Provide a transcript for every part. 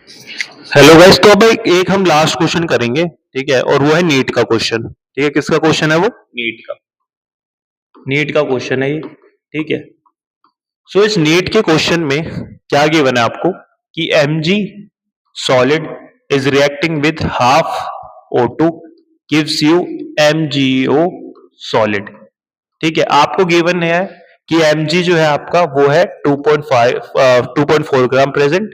Hello guys, तो अब एक हम लास्ट क्वेश्चन करेंगे, ठीक है। और वो है नीट का क्वेश्चन, ठीक है। किसका क्वेश्चन है वो? नीट का क्वेश्चन है ये, ठीक है। सो इस नीट के क्वेश्चन में क्या गिवन है आपको कि Mg solid is reacting with half O2 gives you MgO solid, ठीक है। आपको गिवन है कि Mg जो है आपका वो है 2.4 ग्राम प्रेजेंट,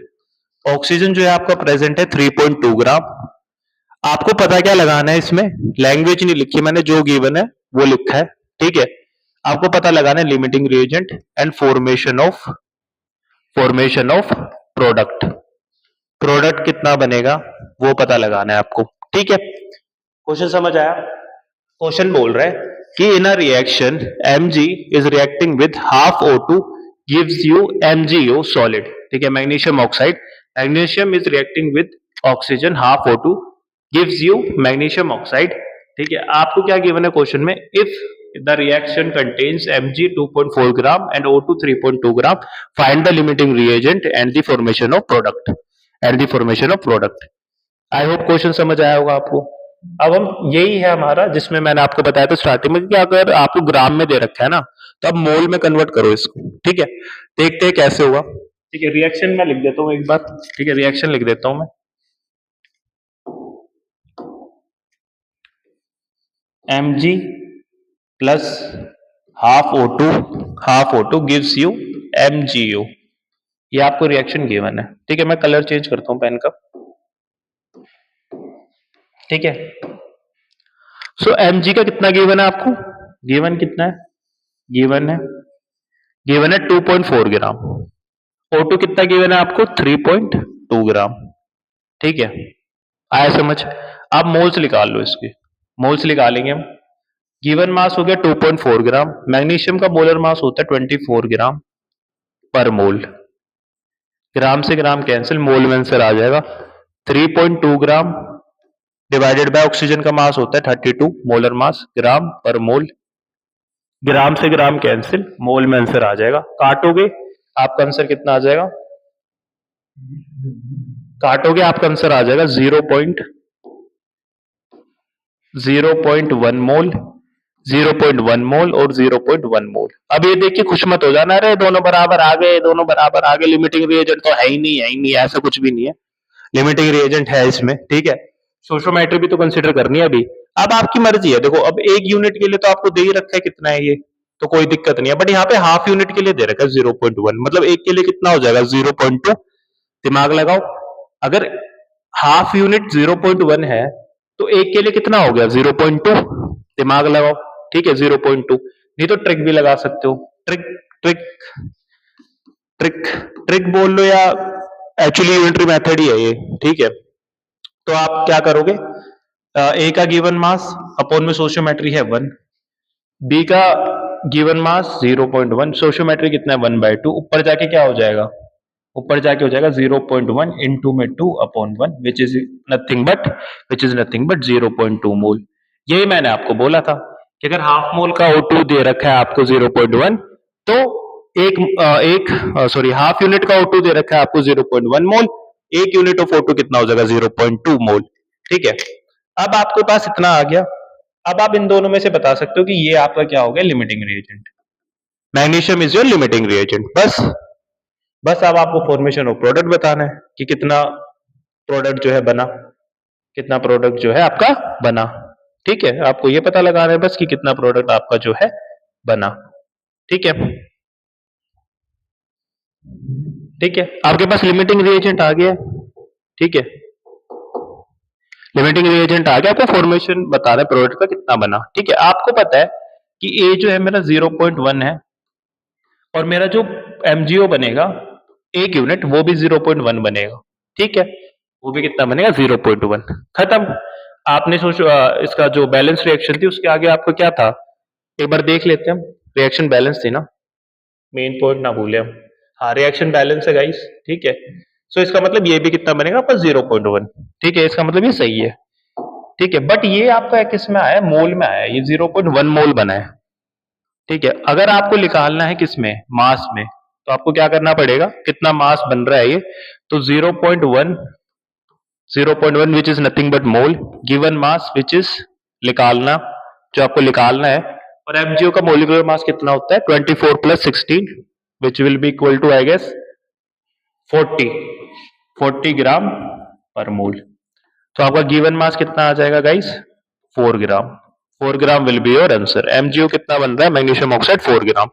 ऑक्सीजन जो है आपका प्रेजेंट है 3.2 ग्राम। आपको पता क्या लगाना है इसमें, लैंग्वेज नहीं लिखी मैंने, जो गिवन है वो लिखा है, ठीक है। आपको पता लगाना है limiting reagent and formation of product. Product कितना बनेगा वो पता लगाना है आपको, ठीक है। क्वेश्चन समझ आया? क्वेश्चन बोल रहा है कि in a reaction Mg is reacting with half O2 gives you MgO solid, ठीक है। Magnesium oxide, magnesium is reacting with oxygen half O2 gives you magnesium oxide, ठीक है। आपको क्या गिवन है क्वेश्चन में, if the reaction contains Mg 2.4 gram and O2 3.2 gram, find the limiting reagent and the formation of product. I hope question समझ आया होगा आपको। अब हम यही है हमारा, जिसमें मैंने आपको बताया था स्टार्टिंग में कि अगर आपको ग्राम में दे रखा है ना, तो अब मोल में कन्वर्ट करो इसको, ठीक है। देखते हैं कैसे होगा, ठीक है। रिएक्शन में लिख देता हूं एक बार, ठीक है। रिएक्शन लिख देता हूं मैं, Mg plus half O2 gives you MgO। ये आपको रिएक्शन गिवन है, ठीक है। मैं कलर चेंज करता हूं पेन का, ठीक है। सो Mg का कितना गिवन है आपको, गिवन कितना है, गिवन है 2.4 ग्राम। O2 कितना गिवन है आपको, 3.2 ग्राम, ठीक है। आया समझ? आप मोल्स निकाल लो इसके, मोल्स निकालेंगे हम। गिवन मास हो गया 2.4 ग्राम, मैग्नीशियम का मोलर मास होता है 24 ग्राम पर मोल। ग्राम से ग्राम कैंसिल, मोल में आंसर आ जाएगा 3.2 ग्राम डिवाइडेड बाय ऑक्सीजन का मास होता है 32 मोलर मास ग्राम पर मोल। ग्राम से ग्राम कैंसिल, मोल में आंसर आ जाएगा। काटोगे आपका आंसर कितना आ जाएगा, काटोगे आपका आंसर आ जाएगा 0.1 मोल, 0.1 मोल और 0.1 मोल। अब ये देख के खुश मत हो जाना, अरे दोनों बराबर आ गए, दोनों बराबर आ गए, लिमिटिंग रिएजेंट तो है ही नहीं, ऐसा कुछ भी नहीं है। लिमिटिंग रिएजेंट है इसमें, ठीक है। स्टोइचोमेट्री भी तो कंसीडर करनी है अभी। अब आपकी मर्जी है, देखो अब एक यूनिट के लिए तो आपको दे ही रखा है कितना है ये, तो कोई दिक्कत नहीं है। बट यहाँ पे हाफ यूनिट के लिए दे रखा है 0.1, मतलब एक के लिए कितना हो जाएगा 0.2। दिमाग लगाओ, अगर हाफ यूनिट 0.1 है तो एक के लिए कितना हो गया 0.2। दिमाग लगाओ, ठीक है। 0.2 नहीं तो ट्रिक भी लगा सकते हो, ट्रिक ट्रिक ट्रिक ट्रिक बोल लो, या एक्चुअली यूनिटरी मेथड ही है ये, ठीक है। तो आप क्या करोगे, ए का गिवन मास अपॉन में सोशियोमेट्री है 1, बी का गिवन मास 0.1, सोशियोमेट्री कितना है 1/2, ऊपर जाके क्या हो जाएगा, ऊपर जाके हो जाएगा 0.1 इंटू में 2 upon 1 which is nothing but 0.2 मोल। यही मैंने आपको बोला था कि अगर हाफ मोल का O2 दे रखा है आपको 0.1, तो हाफ यूनिट का O2 दे रखा है आपको 0.1 मोल, एक यूनिट ऑफ O2 कितना हो जाएगा 0.2 मोल, ठीक है। अब आपके पास इतना आ गया। अब आप इन दोनों में से बता सकते हो कि ये आपका क्या हो गया, limiting reagent. Magnesium is your limiting reagent. बस अब आपको फॉर्मेशन ऑफ प्रोडक्ट बताना है कि कितना प्रोडक्ट जो है बना, कितना प्रोडक्ट जो है आपका बना, ठीक है। आपको ये पता लगाना है बस कि कितना प्रोडक्ट आपका जो है बना, ठीक है। ठीक है, आपके पास लिमिटिंग रिएजेंट आ गया, ठीक है। लिमिटिंग रिएजेंट आ गया, आपको फॉर्मेशन बता रहे प्रोडक्ट का कितना बना, ठीक है। आपको पता है कि ए जो है मेरा 0.1 है और मेरा जो MgO बनेगा एक यूनिट वो भी 0.1 बनेगा, ठीक है। वो भी कितना बनेगा 0.1। खत्म। आपने सोचो इसका जो बैलेंस रिएक्शन थी उसके आगे आपको क्या था, एक बार देख लेते हैं हम। रिएक्शन बैलेंस थी ना, मेन पॉइंट ना भूले हम। हाँ, रिएक्शन बैलेंस है गाइस, ठीक है। सो इसका मतलब ये भी कितना बनेगा आपका 0.1, ठीक है। इसका मतलब ये सही है, ठीक है। बट ये आपका किस में आया है, मोल में आया है, ये 0.1 मोल बना है, ठीक है। अगर आपको निकालना है किसमें, मास में, तो आपको क्या करना पड़ेगा, कितना मास बन रहा है ये, तो 0.1 0.1 which is nothing but mole, given mass which is निकालना, जो आपको निकालना है, और एमजीओ का मोलिकुलर मास कितना होता है 24 plus 16 which will be equal to I guess 40 gram per mole. तो आपका गिवन मास कितना आ जाएगा guys 4 gram. 4 gram will be your answer. MgO कितना बन रहा है magnesium oxide 4 gram.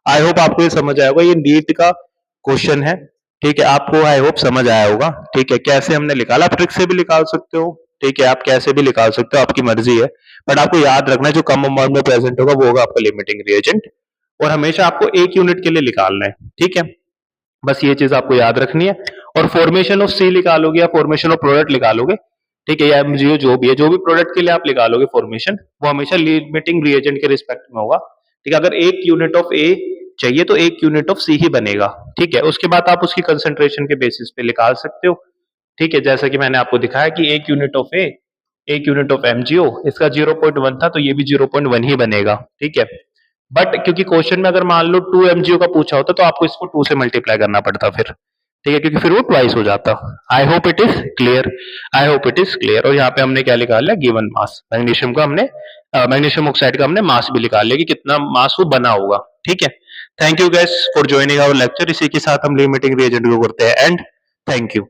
I hope आपको ये समझ आया होगा, ये नीट का क्वेश्चन है, ठीक है, आपको आई होप समझ आया होगा, ठीक है। कैसे हमने निकाला, आप ट्रिक से भी निकाल सकते हो, ठीक है, आप कैसे भी निकाल सकते हो, आपकी मर्जी है, बट आपको याद रखना है जो कम अमाउंट में प्रेजेंट होगा वो होगा आपका लिमिटिंग रिएजेंट, और हमेशा आपको एक यूनिट के लिए निकालना है, ठीक है। बस ये चीज आपको याद रखनी है। और फॉर्मेशन ऑफ सी निकालोगे या फॉर्मेशन ऑफ प्रोडक्ट निकालोगे, ठीक है, या एमजीओ जो भी है, जो भी प्रोडक्ट के लिए आप निकालोगे फॉर्मेशन, वो हमेशा लिमिटिंग रिएजेंट के रिस्पेक्ट में होगा, ठीक है। अगर एक यूनिट ऑफ ए चाहिए तो एक यूनिट ऑफ सी ही बनेगा, ठीक है। उसके बाद आप उसकी कंसंट्रेशन के बेसिस पे निकाल सकते हो, ठीक है। जैसा कि मैंने आपको दिखाया कि एक यूनिट ऑफ ए, एक यूनिट ऑफ एमजीओ, इसका 0.1 था तो ये भी 0.1 ही बनेगा, ठीक है। बट क्योंकि क्वेश्चन में अगर मान लो 2 एमजीओ का पूछा होता तो आपको इसको 2 से मल्टीप्लाई करना पड़ता फिर, ठीक है, क्योंकि फिर वो ट्वाइस हो जाता। I hope it is clear, I hope it is clear. और यहाँ पे हमने क्या निकाल लिया, गिवन मास, मैग्नीशियम का हमने मैग्नीशियम ऑक्साइड का हमने मास भी निकाल लिया कि कितना मास वो बना होगा, ठीक है। Thank you guys for joining our lecture. इसी के साथ हम लिमिटिंग रिएजेंट को करते हैं एंड थैंक यू।